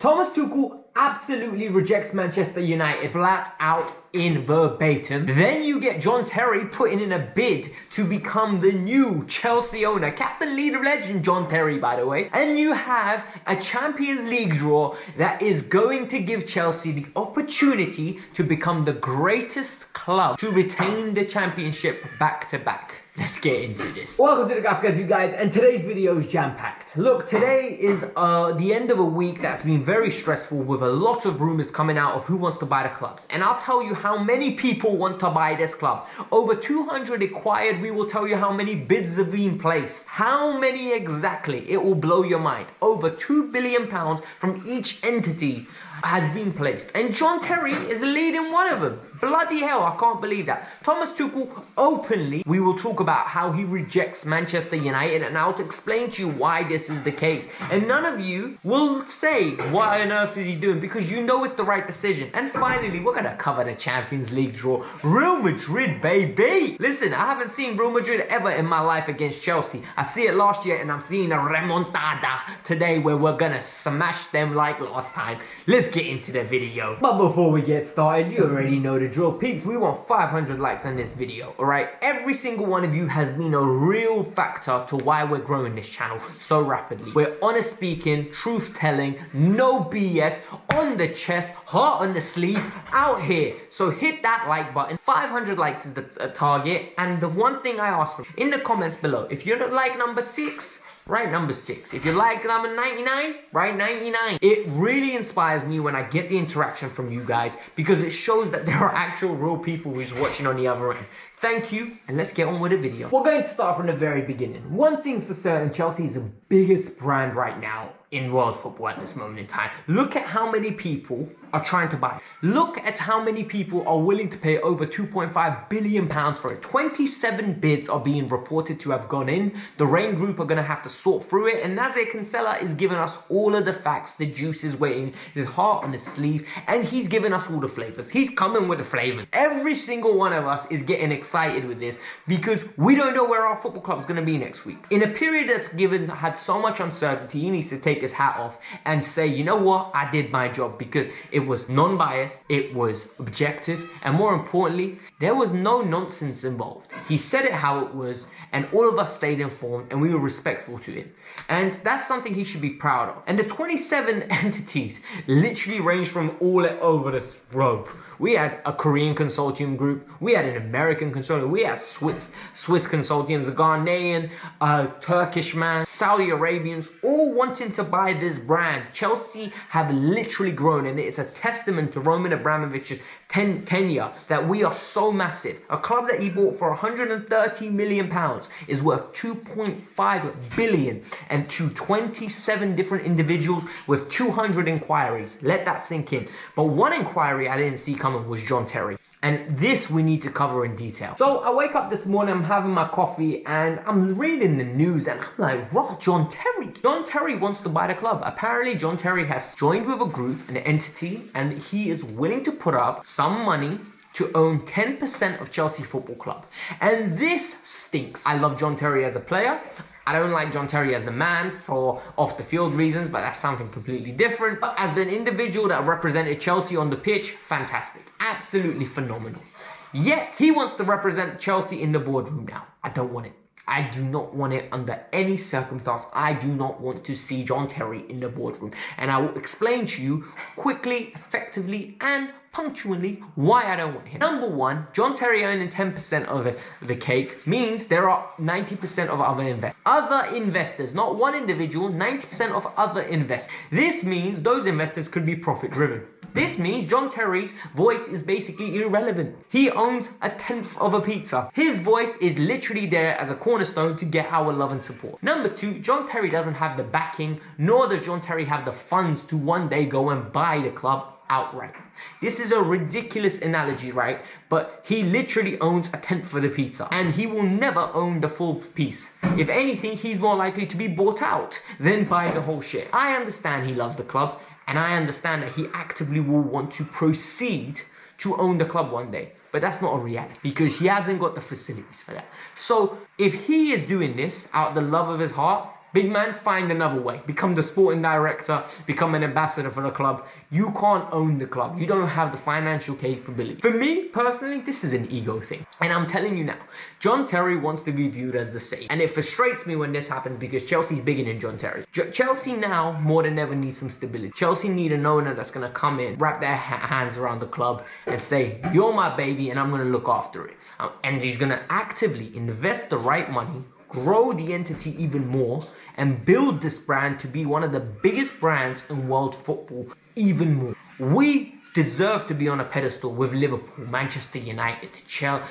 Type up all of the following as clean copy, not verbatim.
Thomas Tuchel absolutely rejects Manchester United flat out in verbatim. Then you get John Terry putting in a bid to become the new Chelsea owner. Captain, leader, legend John Terry, by the way. And you have a Champions League draw that is going to give Chelsea the opportunity to become the greatest club to retain the championship back to back. Let's get into this. Welcome to the Kavkas View, guys, and today's video is jam-packed. Look, today is the end of a week that's been very stressful with a lot of rumors coming out of who wants to buy the clubs. And I'll tell you how many people want to buy this club. Over 200 acquired. We will tell you how many bids have been placed. How many exactly? It will blow your mind. Over £2 billion from each entity has been placed. And John Terry is leading one of them. Bloody hell, I can't believe that. Thomas Tuchel openly, we will talk about how he rejects Manchester United, and I'll explain to you why this is the case. And none of you will say, what on earth is he doing? Because you know it's the right decision. And finally, we're going to cover the Champions League draw. Real Madrid, baby. Listen, I haven't seen Real Madrid ever in my life against Chelsea. I see it last year, and I'm seeing a remontada today where we're going to smash them like last time. Let's get into the video. But before we get started, you already know the drill, peeps. We want 500 likes on this video, all right? Every single one of you has been a real factor to why we're growing this channel so rapidly. We're honest speaking, truth telling, no BS, on the chest, heart on the sleeve, out here. So hit that like button. 500 likes is the target. And the one thing I ask for in the comments below, if you don't like number 6, write number 6. If you like number 99, write 99. It really inspires me when I get the interaction from you guys because it shows that there are actual real people who's watching on the other end. Thank you, and let's get on with the video. We're going to start from the very beginning. One thing's for certain, Chelsea is the biggest brand right now in world football at this moment in time. Look at how many people are trying to buy. Look at how many people are willing to pay over £2.5 billion for it. 27 bids are being reported to have gone in. The Rain Group are going to have to sort through it, and Nazer Kinsella is giving us all of the facts. The juice is waiting, his heart on his sleeve, and he's giving us all the flavors. He's coming with the flavors. Every single one of us is getting excited with this because we don't know where our football club is going to be next week. In a period that's had so much uncertainty, he needs to take his hat off and say, you know what, I did my job because it was non-biased, it was objective, and more importantly, there was no nonsense involved. He said it how it was, and all of us stayed informed, and we were respectful to him. And that's something he should be proud of. And the 27 entities literally range from all over the globe. We had a Korean consortium group, we had an American consortium, we had Swiss consortiums, a Ghanaian, a Turkish man, Saudi Arabians, all wanting to buy this brand. Chelsea have literally grown, and it's a testament to Roman Abramovich's tenure that we are so massive. A club that he bought for £130 million is worth £2.5 billion, and to 27 different individuals with 200 inquiries. Let that sink in. But one inquiry I didn't see coming was John Terry, and this we need to cover in detail. So I wake up this morning, I'm having my coffee, and I'm reading the news, and I'm like, raw, John Terry. John Terry wants to buy the club. Apparently, John Terry has joined with a group, an entity, and he is willing to put up some money to own 10% of Chelsea Football Club. And this stinks. I love John Terry as a player. I don't like John Terry as the man for off-the-field reasons, but that's something completely different. But as an individual that represented Chelsea on the pitch, fantastic. Absolutely phenomenal. Yet, he wants to represent Chelsea in the boardroom now. I don't want it. I do not want it under any circumstance. I do not want to see John Terry in the boardroom. And I will explain to you quickly, effectively, and punctually why I don't want him. Number one, John Terry owning 10% of the cake means there are 90% of other investors. Other investors, not one individual, 90% of other investors. This means those investors could be profit driven. This means John Terry's voice is basically irrelevant. He owns a tenth of a pizza. His voice is literally there as a cornerstone to get our love and support. Number two, John Terry doesn't have the backing, nor does John Terry have the funds to one day go and buy the club outright. This is a ridiculous analogy, right? But he literally owns a tenth of the pizza, and he will never own the full piece. If anything, he's more likely to be bought out than buy the whole shit. I understand he loves the club, and I understand that he actively will want to proceed to own the club one day. But that's not a reality because he hasn't got the facilities for that. So if he is doing this out of the love of his heart, Big man, find another way. Become the sporting director, become an ambassador for the club. You can't own the club. You don't have the financial capability. For me, personally, this is an ego thing. And I'm telling you now, John Terry wants to be viewed as the same. And it frustrates me when this happens because Chelsea's bigger than John Terry. Chelsea now, more than ever, needs some stability. Chelsea need an owner that's going to come in, wrap their hands around the club and say, you're my baby and I'm going to look after it. And he's going to actively invest the right money, grow the entity even more, and build this brand to be one of the biggest brands in world football even more. We deserve to be on a pedestal with Liverpool, Manchester United, Chelsea,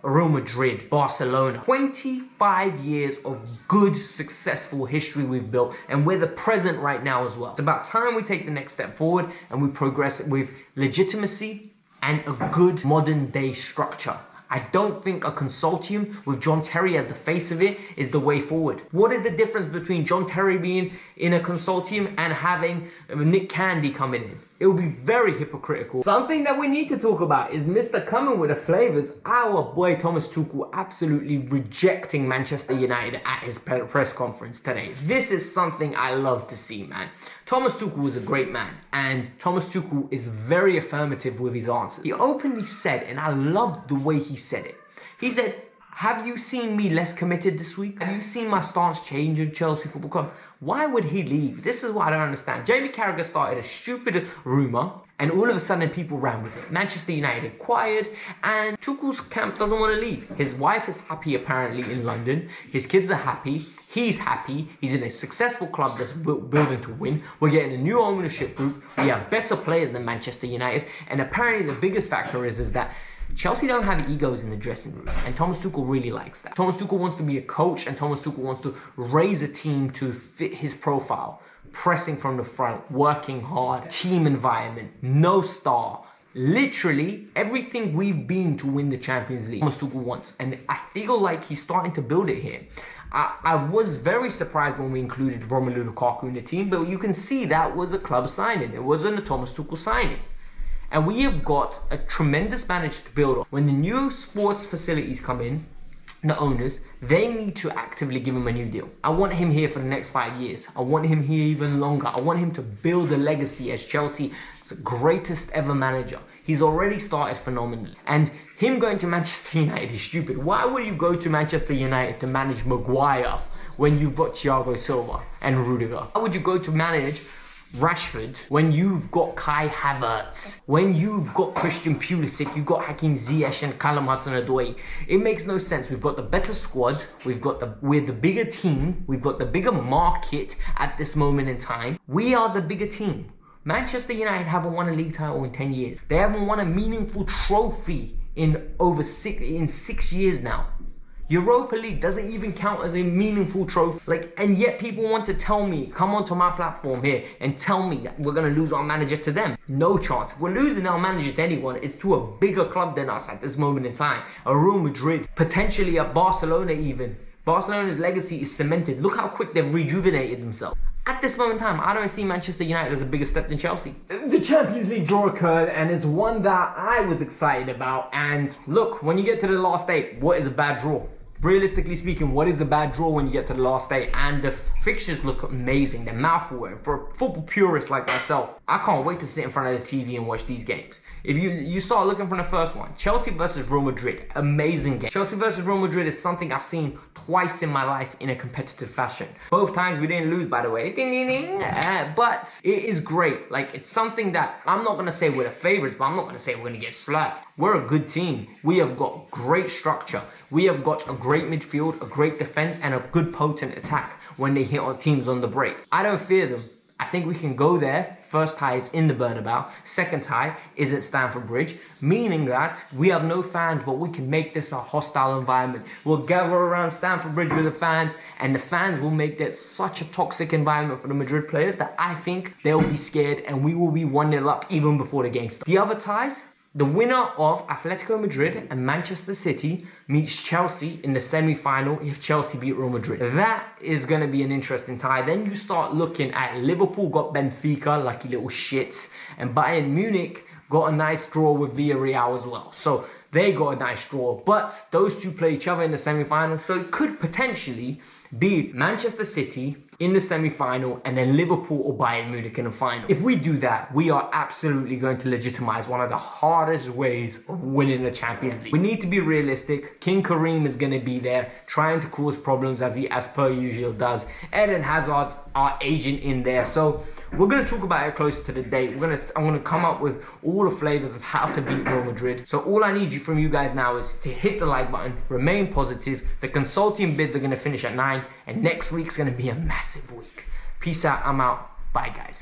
Real Madrid, Barcelona. 25 years of good, successful history we've built, and we're the present right now as well. It's about time we take the next step forward and we progress with legitimacy and a good modern day structure. I don't think a consortium with John Terry as the face of it is the way forward. What is the difference between John Terry being in a consortium and having Nick Candy coming in? It will be very hypocritical. Something that we need to talk about is Mr. Coming with the Flavors. Our boy Thomas Tuchel absolutely rejecting Manchester United at his press conference today. This is something I love to see, man. Thomas Tuchel is a great man, and Thomas Tuchel is very affirmative with his answers. He openly said, and I loved the way he said it. He said, have you seen me less committed this week? Have you seen my stance change in Chelsea Football Club? Why would he leave? This is what I don't understand. Jamie Carragher started a stupid rumour, and all of a sudden people ran with it. Manchester United acquired, and Tuchel's camp doesn't want to leave. His wife is happy apparently in London. His kids are happy. He's happy. He's in a successful club that's building to win. We're getting a new ownership group. We have better players than Manchester United. And apparently the biggest factor is that Chelsea don't have egos in the dressing room, and Thomas Tuchel really likes that. Thomas Tuchel wants to be a coach, and Thomas Tuchel wants to raise a team to fit his profile. Pressing from the front, working hard, team environment, no star. Literally everything we've been to win the Champions League, Thomas Tuchel wants, and I feel like he's starting to build it here. I was very surprised when we included Romelu Lukaku in the team, but you can see that was a club signing. It wasn't a Thomas Tuchel signing. And we have got a tremendous manager to build on. When the new sports facilities come in, the owners, they need to actively give him a new deal. I want him here for the next 5 years. I want him here even longer. I want him to build a legacy as Chelsea's greatest ever manager. He's already started phenomenally. And him going to Manchester United is stupid. Why would you go to Manchester United to manage Maguire when you've got Thiago Silva and Rudiger? Why would you go to manage Rashford when you've got Kai Havertz, when you've got Christian Pulisic, you've got Hakim Ziyech and Callum Hudson-Odoi? It makes no sense. We've got the better squad, we're the bigger team, we've got the bigger market at this moment in time. We are the bigger team. Manchester United haven't won a league title in 10 years. They haven't won a meaningful trophy in 6 years now. Europa League doesn't even count as a meaningful trophy. And yet people want to tell me, come onto my platform here and tell me that we're going to lose our manager to them. No chance. If we're losing our manager to anyone, it's to a bigger club than us at this moment in time. A Real Madrid, potentially a Barcelona even. Barcelona's legacy is cemented. Look how quick they've rejuvenated themselves. At this moment in time, I don't see Manchester United as a bigger step than Chelsea. The Champions League draw occurred, and it's one that I was excited about. And look, when you get to the last 8, what is a bad draw? Realistically speaking, what is a bad draw when you get to the last 8? And the fixtures look amazing. They're mouthwatering. For a football purist like myself, I can't wait to sit in front of the TV and watch these games. If you start looking from the first one, Chelsea versus Real Madrid, amazing game. Chelsea versus Real Madrid is something I've seen twice in my life in a competitive fashion. Both times we didn't lose, by the way. Ding, ding, ding. But it is great. It's something that I'm not going to say we're the favorites, but I'm not going to say we're going to get slapped. We're a good team. We have got great structure. We have got a great midfield, a great defense, and a good potent attack when they hit on teams on the break. I don't fear them. I think we can go there. First tie is in the Bernabeu. Second tie is at Stamford Bridge, meaning that we have no fans, but we can make this a hostile environment. We'll gather around Stamford Bridge with the fans, and the fans will make that such a toxic environment for the Madrid players that I think they'll be scared, and we will be 1-0 up even before the game starts. The other ties, the winner of Atletico Madrid and Manchester City meets Chelsea in the semi-final if Chelsea beat Real Madrid. That is going to be an interesting tie. Then you start looking at Liverpool got Benfica, lucky little shits, and Bayern Munich got a nice draw with Villarreal as well. So they got a nice draw, but those two play each other in the semi-final, so it could potentially be Manchester City in the semi-final, and then Liverpool or Bayern Munich in the final. If we do that, we are absolutely going to legitimize one of the hardest ways of winning the Champions League. We need to be realistic. King Kareem is going to be there, trying to cause problems as he, as per usual, does. Eden Hazard's our agent in there. So we're going to talk about it closer to the date. I'm going to come up with all the flavors of how to beat Real Madrid. So all I need from you guys now is to hit the like button, remain positive. The consulting bids are going to finish at 9, and next week's going to be a massive week. Peace out. I'm out. Bye, guys.